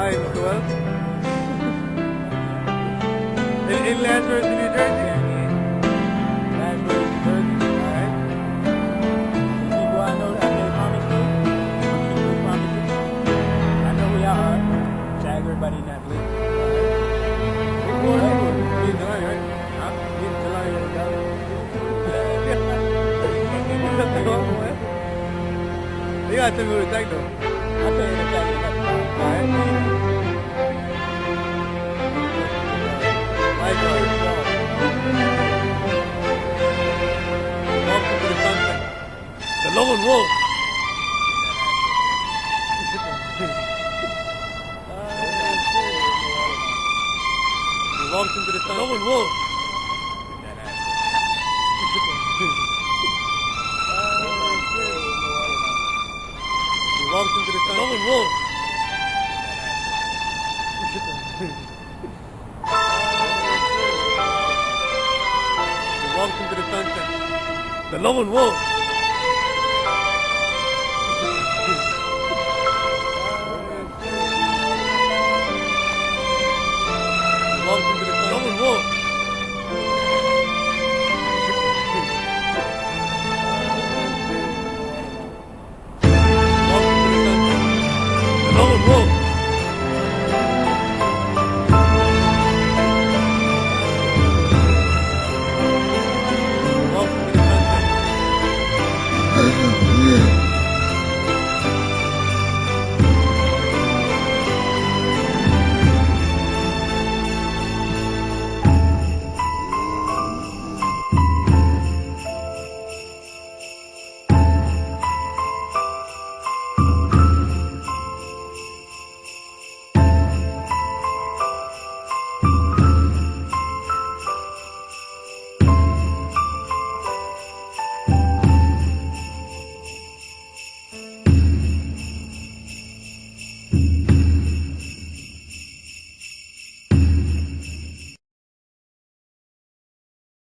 Hi, Mr. Wells. In Lansford, New Jersey? Lansford, New Jersey. Alright. People I know that I made promise to. Keep those promises. I know who y'all are. Tag everybody in that list. What are you July, right? Huh? July, You gotta tell me who to tag though. I'll tell you the tag in that. Alright. Likewise. Welcome to the sunset. The lone wolf. He walks into the sunset. The lone wolf. He walks into the sunset. The lone wolf. He walks into the sunset. The lone wolf.